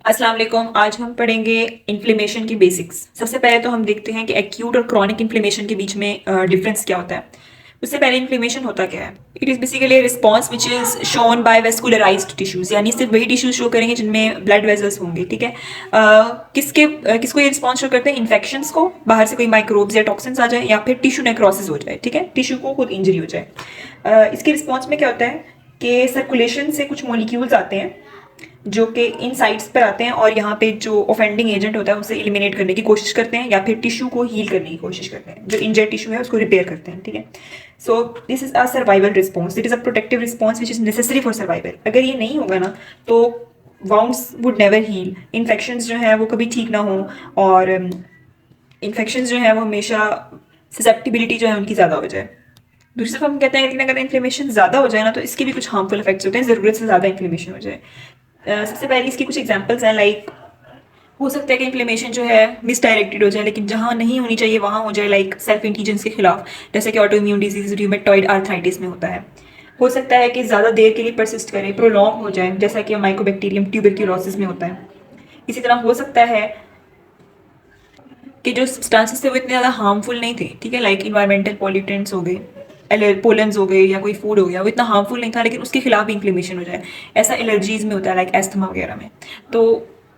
अस्सलाम वालेकुम। आज हम पढ़ेंगे इन्फ्लेमेशन की बेसिक्स। सबसे पहले तो हम देखते हैं कि एक्यूट और क्रॉनिक इन्फ्लेमेशन के बीच में डिफरेंस क्या होता है। उससे पहले इन्फ्लेमेशन होता क्या है? It is basically response which is shown by vascularised tissues, यानी सिर्फ वही टिश्यूज शो करेंगे जिनमें ब्लड वेजल्स होंगे। ठीक है। किसको ये रिस्पॉन्स शो करते हैं? इन्फेक्शंस को, बाहर से कोई माइक्रोब्स या टॉक्सिन्स आ जाए, या फिर टिश्यू नेक्रोसिस हो जाए। ठीक है, टिश्यू को खुद इंजरी हो जाए। इसके रिस्पॉन्स में क्या होता है कि सर्कुलेशन से कुछ मॉलिक्यूल्स आते हैं जो कि इन साइट्स पर आते हैं और यहाँ पे जो ऑफेंडिंग एजेंट होता है उसे एलिमिनेट करने की कोशिश करते हैं, या फिर टिश्यू को हील करने की कोशिश करते हैं। जो इंजर्ड टिश्यू है उसको रिपेयर करते हैं। ठीक है। So this is a survival response, it is a protective response which is necessary for survival. अगर ये नहीं होगा ना तो wounds would never heal, infections जो है वो कभी ठीक ना हो, और इन्फेक्शंस जो है वो हमेशा ससेप्टिबिलिटी जो है उनकी ज़्यादा हो जाए। दूसरी तरफ हम कहते हैं लेकिन अगर इन्फ्लेमेशन ज़्यादा हो जाए ना तो इसके भी कुछ हार्मफुल इफेक्ट्स होते हैं, ज़रूरत से ज़्यादा इन्फ्लेमेशन हो जाए। सबसे पहले इसकी कुछ एग्जांपल्स हैं, लाइक हो सकता है कि इन्फ्लेमेशन जो है मिसडायरेक्टेड हो जाए, लेकिन जहाँ नहीं होनी चाहिए वहाँ हो जाए, लाइक सेल्फ इंटीजेंस के खिलाफ, जैसे कि auto immune disease rheumatoid arthritis में होता है। हो सकता है कि ज़्यादा देर के लिए परसिस्ट करे, प्रोलॉन्ग हो जाए, जैसा कि माइकोबैक्टीरियम ट्यूबरक्यूलोसिस में होता है। इसी तरह हो सकता है कि जो सब्सटेंसेस थे वो इतने ज़्यादा हार्मफुल नहीं थे। ठीक है, लाइक इन्वायरमेंटल पॉल्यूटेंट्स हो गए, पोलन्स हो गए, या कोई फूड हो गया वो इतना हार्मफुल नहीं था, लेकिन उसके खिलाफ भी इन्फ्लेमेशन हो जाए। ऐसा एलर्जीज में होता है, लाइक एस्थमा वगैरह में। तो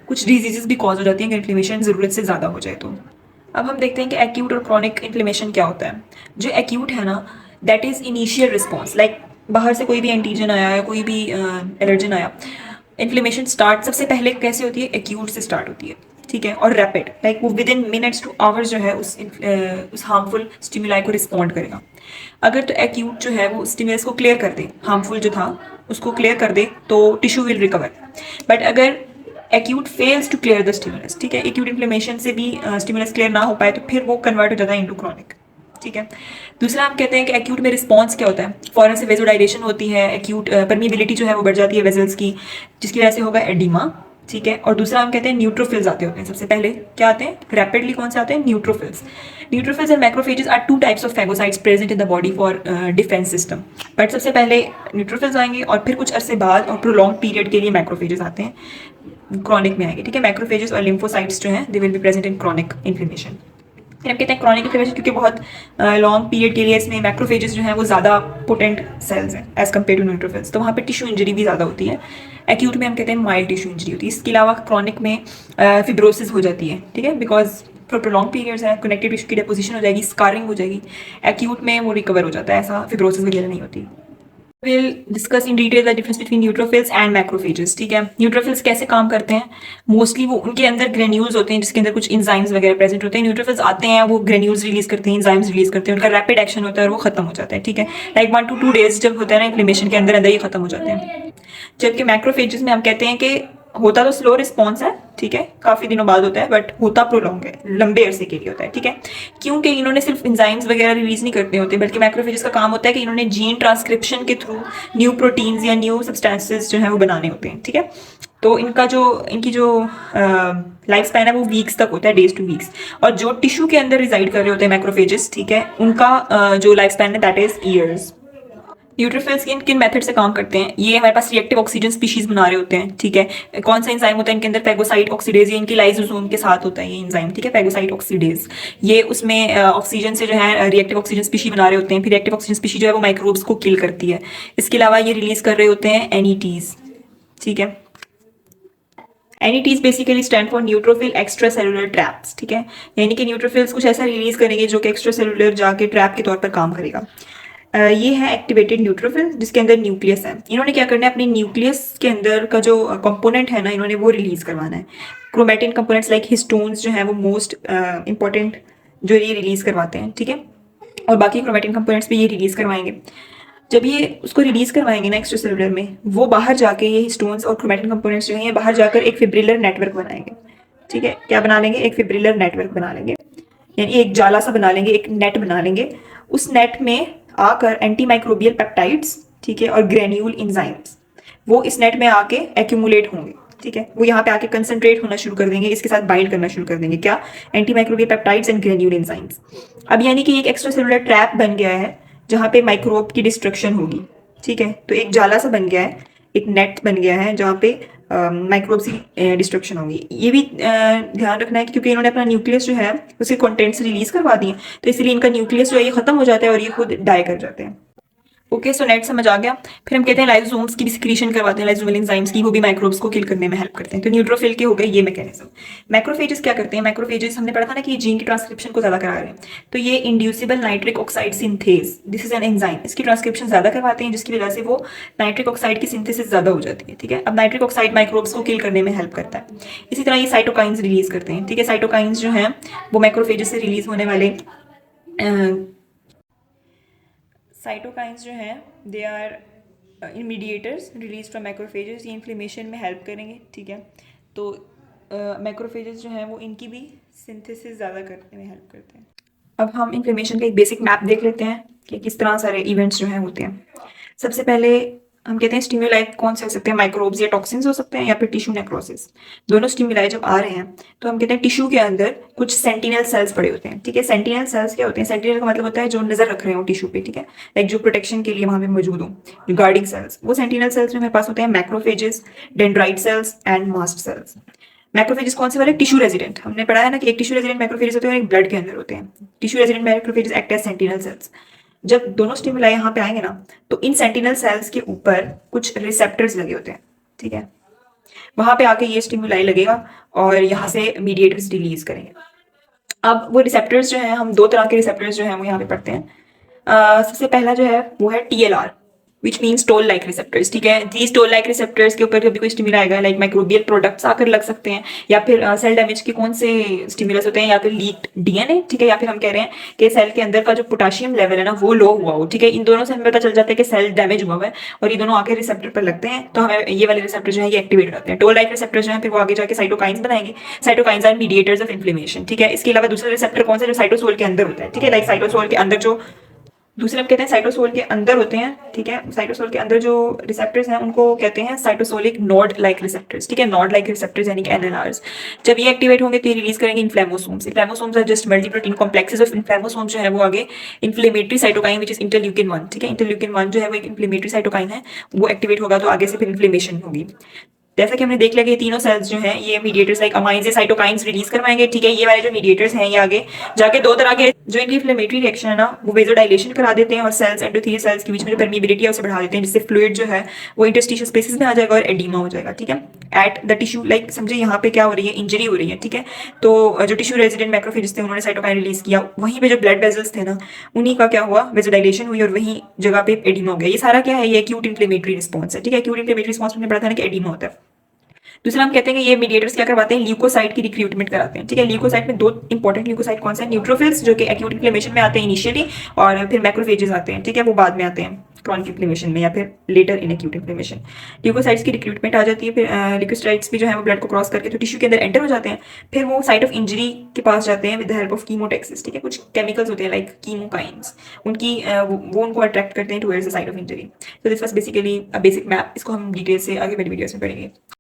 कुछ डिजीजेस भी कॉज हो जाती हैं अगर इन्फ्लेमेशन ज़रूरत से ज़्यादा हो जाए तो। अब हम देखते हैं कि एक्यूट और क्रॉनिक इन्फ्लेमेशन क्या होता है। जो एक्यूट है ना, that is initial response, like बाहर से कोई भी एंटीजन आया या कोई भी एलर्जन आया। इन्फ्लेमेशन स्टार्ट सबसे पहले कैसे होती है? एक्यूट से स्टार्ट होती है। ठीक है, और रैपिड, लाइक वो with in minutes two hours जो है उस हार्मफुल स्टिमुलाई को रिस्पॉन्ड करेगा। अगर तो एक्यूट जो है वो स्टिमुलस को क्लियर कर दे, हार्मफुल जो था उसको क्लियर कर दे, तो टिश्यू विल रिकवर। बट अगर acute fails to clear the stimulus, ठीक है, एक्यूट इन्फ्लेमेशन से भी स्टिमुलस क्लियर ना हो पाए तो फिर वो कन्वर्ट हो जाता है इनटू क्रॉनिक। ठीक है। दूसरा हम कहते हैं कि एक्यूट में रिस्पॉन्स क्या होता है? फौरन से वेजोडाइलेशन होती है, एक्यूट परमिबिलिटी जो है वो बढ़ जाती है वेजल्स की, जिसकी वजह से होगा एडिमा। ठीक है। और दूसरा हम कहते हैं न्यूट्रोफिल्स आते होते हैं। सबसे पहले क्या आते हैं रैपिडली? कौन से आते हैं? Neutrophils. Neutrophils and macrophages are two types of phagocytes present in the body for defence system. But सबसे पहले न्यूट्रोफिल्स आएंगे और फिर कुछ अरसे बाद और प्रोलॉन्ग पीरियड के लिए मैक्रोफेजेस आते हैं, क्रॉनिक में आएंगे। ठीक है, मैक्रोफेजेस और लिम्फोसाइट्स जो हैं they will be present in chronic inflammation. फिर हम कहते हैं क्रॉनिक इन्फ्लेमेशन क्योंकि बहुत लॉन्ग पीरियड के लिए इसमें मैक्रोफेजेस जो हैं वो ज़्यादा पोटेंट सेल्स हैं एज कम्पेयर टू न्यूट्रोफिल्स, तो वहाँ पे टिश्यू इंजरी भी ज़्यादा होती है। एक्यूट में हम कहते हैं माइल्ड टिश्यू इंजरी होती है। इसके अलावा क्रॉनिक में फिब्रोसिस हो जाती है। ठीक है, बिकॉज फॉर प्रोलॉन्ग पीरियड्स है कनेक्टिव टिश्यू की डेपोजिशन हो जाएगी, स्कारिंग हो जाएगी। एक्यूट में वो रिकवर हो जाता है, ऐसा फिब्रोसिस वगैरह नहीं होती। Will discuss in detail the difference between neutrophils and macrophages. ठीक है, न्यूट्रोफिल्स कैसे काम करते हैं? मोस्टली वो उनके अंदर ग्रेन्यूल्स होते हैं जिसके अंदर कुछ इंजाइम्स वगैरह प्रेजेंट होते हैं। न्यूट्रोफिल्स आते हैं, वो ग्रेन्यूल्स रिलीज करते हैं, इंजाइम्स रिलीज करते हैं, उनका रैपिड एक्शन होता है और वो खत्म हो जाता है। ठीक है, लाइक 1 to 2 days जब होता है ना इन्फ्लेमेशन के अंदर अंदर ये खत्म हो जाते हैं। जबकि मैक्रोफेजेस में हम कहते हैं कि होता तो स्लो रिस्पॉन्स है, ठीक है, काफी दिनों बाद होता है, बट होता प्रोलॉन्ग है, लंबे अरसे के लिए होता है। ठीक है, क्योंकि इन्होंने सिर्फ इंजाइम्स वगैरह रिलीज नहीं करते होते, बल्कि मैक्रोफेजेस का काम होता है कि इन्होंने जीन ट्रांसक्रिप्शन के थ्रू न्यू प्रोटीन्स या न्यू सब्सटेंसेस जो है वो बनाने होते हैं। ठीक है, तो इनकी जो लाइफ स्पैन है वो वीक्स तक होता है, डेज टू वीक्स। और जो टिश्यू के अंदर रिजाइड कर रहे होते हैं मैक्रोफेजेस, ठीक है, उनका जो लाइफ स्पैन है दैट इज ईयर्स। न्यूट्रोफिल्स किन किन मेथड से काम करते हैं? ये हमारे पास रिएक्टिव ऑक्सीजन स्पीशीज बना रहे होते हैं। ठीक है, कौन सा एंजाइम होता है इनके अंदर? फैगोसाइट ऑक्सीडेज, ये इनकी लाइसोसोम के साथ होता है ये एंजाइम। ठीक है, फैगोसाइट ऑक्सीडेज, ये उसमें ऑक्सीजन से जो है रिएक्टिव ऑक्सीजन स्पीशी बना रहे होते हैं। फिर रिएक्टिव ऑक्सीजन स्पीशी जो है वो माइक्रोब्स को किल करती है। इसके अलावा ये रिलीज कर रहे होते हैं एनईटीज। ठीक है, NETs basically stand for neutrophil extracellular traps. ठीक है, यानी कि न्यूट्रोफिल्स कुछ ऐसा रिलीज करेंगे जो कि एक्स्ट्रा सेलुलर जाके ट्रैप के तौर पर काम करेगा। ये है एक्टिवेटेड न्यूट्रोफिल जिसके अंदर न्यूक्लियस है। इन्होंने क्या करना है, अपने न्यूक्लियस के अंदर का जो कंपोनेंट है ना, इन्होंने वो रिलीज करवाना है। क्रोमेटिन कंपोनेंट्स लाइक हिस्टोन्स जो है वो मोस्ट इंपॉर्टेंट जो ये रिलीज करवाते हैं। ठीक है, और बाकी क्रोमेटिन कंपोनेंट्स भी ये रिलीज करवाएंगे। जब ये उसको रिलीज करवाएंगे ना एक्स्ट्रा सेलुलर में, वो बाहर जाके ये हिस्टोन्स और क्रोमेटिन कंपोनेंट्स जो हैं ये बाहर जाकर एक फिब्रिलर नेटवर्क बनाएंगे। ठीक है, क्या बना लेंगे? एक फिब्रिलर नेटवर्क बना लेंगे, यानी एक जाला सा बना लेंगे, एक नेट बना लेंगे। उस नेट में आकर एंटी माइक्रोबियल पेप्टाइड्स, ठीक है, और ग्रेन्यूल इंजाइम्स वो इस नेट में आके एक्यूमुलेट होंगे। ठीक है, वो यहाँ पे आके कंसंट्रेट होना शुरू कर देंगे, इसके साथ बाइंड करना शुरू कर देंगे। क्या? Anti microbial peptides and granule enzymes. अब यानी कि एक एक्स्ट्रा सेलुलर ट्रैप बन गया है जहाँ पे माइक्रोब की डिस्ट्रक्शन होगी। ठीक है, तो एक जाला सा बन गया है, एक नेट बन गया है जहाँ पे माइक्रोब्स की डिस्ट्रक्शन होगी। ये भी ध्यान रखना है कि क्योंकि इन्होंने अपना न्यूक्लियस जो है उसके कंटेंट्स रिलीज करवा दिए, तो इसलिए इनका न्यूक्लियस जो है ये खत्म हो जाता है और ये खुद डाई कर जाते हैं। ओके, सो नेट समझ आ गया। फिर हम कहते हैं लाइसोसोम्स की भी सिक्रीशन करवाते हैं, लाइसोसोमल एंजाइम्स की, वो भी माइक्रोब्स को किल करने में हेल्प करते हैं। तो न्यूट्रोफिल के हो गए ये मैकेनिज्म। मैक्रोफेजेस क्या करते हैं? मैक्रोफेजेस हमने पढ़ा था ना कि जीन की ट्रांसक्रिप्शन को ज्यादा करा रहे हैं, तो ये inducible nitric oxide synthase, this is an enzyme, इसकी ट्रांसक्रिप्शन ज्यादा करवाते हैं, जिसकी वजह से वो नाइट्रिक ऑक्साइड की सिंथेसिस ज्यादा हो जाती है। ठीक है, अब नाइट्रिक ऑक्साइड माइक्रोब्स को किल करने में हेल्प करता है। इसी तरह ये साइटोकाइंस रिलीज करते हैं। ठीक है, साइटोकाइंस जो है वो मैक्रोफेजेस से रिलीज होने वाले साइटोकाइंस जो हैं they are mediators release from macrophages, ये इन्फ्लेमेशन में हेल्प करेंगे। ठीक है, तो मैक्रोफेजेस जो हैं वो इनकी भी सिंथेसिस ज़्यादा करने में हेल्प करते हैं। अब हम इन्फ्लेमेशन का एक बेसिक मैप देख लेते हैं कि किस तरह सारे इवेंट्स जो हैं होते हैं। सबसे पहले हम कहते हैं स्टिमुलाई कौन से हो सकते हैं, माइक्रोब्स या टॉक्सिन्स हो सकते हैं या फिर टिश्यू नेक्रोसिस। दोनों स्टिमुलाई जब आ रहे हैं तो हम कहते हैं टिश्यू के अंदर कुछ सेंटिनल सेल्स पड़े होते हैं। ठीक है, सेंटिनल सेल्स क्या होते हैं? सेंटिनल का मतलब होता है जो नजर रख रहे हो टिश्यू पे। ठीक है, लाइक जो प्रोटेक्शन के लिए वहां पे मौजूद हो, गार्डिंग सेल्स, वो सेंटिनल सेल्स में हमारे पास होते हैं macrophages, dendrite cells and mast cells. Macrophages कौन से वाले? Tissue resident. हमने पढ़ा है ना कि एक टिश्यू रेजिडेंट मैक्रोफेजेस होते हैं और एक ब्लड के अंदर होते हैं। Tissue resident macrophages act as sentinel cells. जब दोनों स्टिमुलाई यहाँ पे आएंगे ना, तो इन सेंटिनल सेल्स के ऊपर कुछ रिसेप्टर्स लगे होते हैं। ठीक है, वहां पे आके ये स्टिमुलाई लगेगा और यहाँ से मीडिएटर्स रिलीज करेंगे। अब वो रिसेप्टर्स जो है, हम दो तरह के रिसेप्टर्स जो है वो यहाँ पे पढ़ते हैं। सबसे पहला जो है वो है TLR, which means toll like receptors. ठीक है, these टोल लाइक रिसेप्टर्स के ऊपर कभी कोई स्टिमुला आएगा, लाइक माइक्रोबियल प्रोडक्ट्स आकर लग सकते हैं, या फिर सेल डैमेज के कौन से स्टिमुलस होते हैं, या फिर लीक्ड DNA। ठीक है, या फिर हम कह रहे हैं कि सेल के अंदर का जो पोटाशियम लेवल है ना वो लो हुआ हो। ठीक है, इन दोनों से हमें पता चल जाता है कि सेल डैमेज हुआ है और ये दोनों आके रिसेप्टर पर लगते हैं, तो हमें ये वाले रिसेप्टर जो है ये एक्टिवेट होते हैं। टोल लाइक रिसेप्टर जो है फिर वो आगे जाके साइटोकाइंस बनाएंगे। Cytokines are mediators of inflammation. ठीक है, इसके अलावा दूसरा रिसेप्टर कौन सा? जो साइटोसोल के अंदर होता है। ठीक है, लाइक साइटोसोल के अंदर जो दूसरे हम कहते हैं साइटोसोल के अंदर होते हैं। ठीक है, साइटोसोल के अंदर जो रिसेप्टर्स हैं उनको कहते हैं साइटोसोलिक नोड लाइक रिसेप्टर्स। ठीक है, नोड लाइक रिसेप्टर्स यानी कि NLRs। जब ये एक्टिवेट होंगे तो ये रिलीज करेंगे inflammasomes. Inflammasomes are just multi protein complexes of inflammasomes जो है वो आगे inflammatory cytokine which is interleukin 1। ठीक है, इंटरल्यूकिन 1 जो है वो एक इन्फ्लेमेटरी साइटोकाइन है, वो एक्टिवेट होगा तो आगे से फिर इन्फ्लेमेशन होगी। जैसा कि हमने देख लिया कि ये तीनों सेल्स जो हैं ये मीडिएटर्स लाइक अमाइंस या साइटोकाइंस रिलीज करवाएंगे। ठीक है, ये वाले जो मीडिएटर्स हैं ये आगे जाके दो तरह के जो इनकी इन्फ्लेमेटरी रिएक्शन है ना वो वेजोडाइलेशन करा देते हैं और सेल्स एंडोथेलियल सेल्स के बीच में जो परमिबिलिटी है उसे बढ़ा देते हैं, जिससे फ्लूइड जो है वो इंटरस्टिशियल स्पेसेस में आ जाएगा और एडीमा हो जाएगा। ठीक है, एट द टिश्यू, लाइक समझे यहाँ पे क्या हो रही है, इंजरी हो रही है। ठीक है, तो जो टिश्यू रेजिडेंट मैक्रोफेजेस थे उन्होंने साइटोकाइन रिलीज किया, वहीं पे जो ब्लड वेजल्स थे ना उन्हीं का क्या हुआ, वेजोडाइलेशन हुई और वहीं जगह पे एडीमा हो गया। ये सारा क्या है, ये एक्यूट इन्फ्लेमेटरी रिस्पॉन्स है। ठीक है, एक्यूट इन्फ्लेमेटरी रिस्पॉन्स में पढ़ा था ना कि एडीमा होता है। दूसरा हम कहते हैं कि ये मीडिएटर्स क्या करवाते हैं, ल्यूकोसाइट की रिक्रूटमेंट कराते हैं। ठीक है, ल्यूकोसाइट में दो इंपॉर्टेंट ल्यूकोसाइट कौन से हैं? न्यूट्रोफिल्स जो कि एक्यूट इन्फ्लेमेशन में आते हैं इनिशियली, और फिर मैक्रोफेजेस आते हैं। ठीक है, वो बाद में आते हैं क्रॉनिक इन्फ्लेमेशन में या फिर later in acute inflammation. Leukocytes की रिक्रूटमेंट आ जाती है, फिर ल्यूकोसाइट्स भी जो है वो ब्लड को क्रॉस करके तो टिश्यू के अंदर एंटर हो जाते हैं, फिर वो साइट ऑफ इंजरी के पास जाते हैं with the help of chemotaxis. ठीक है, कुछ केमिकल्स होते हैं लाइक कीमोकाइंस, उनकी वो उनको अट्रैक्ट करते हैं towards the site of injury. तो this was basically a basic map, इसको हम डिटेल से आगे वाली वीडियोस में पढ़ेंगे।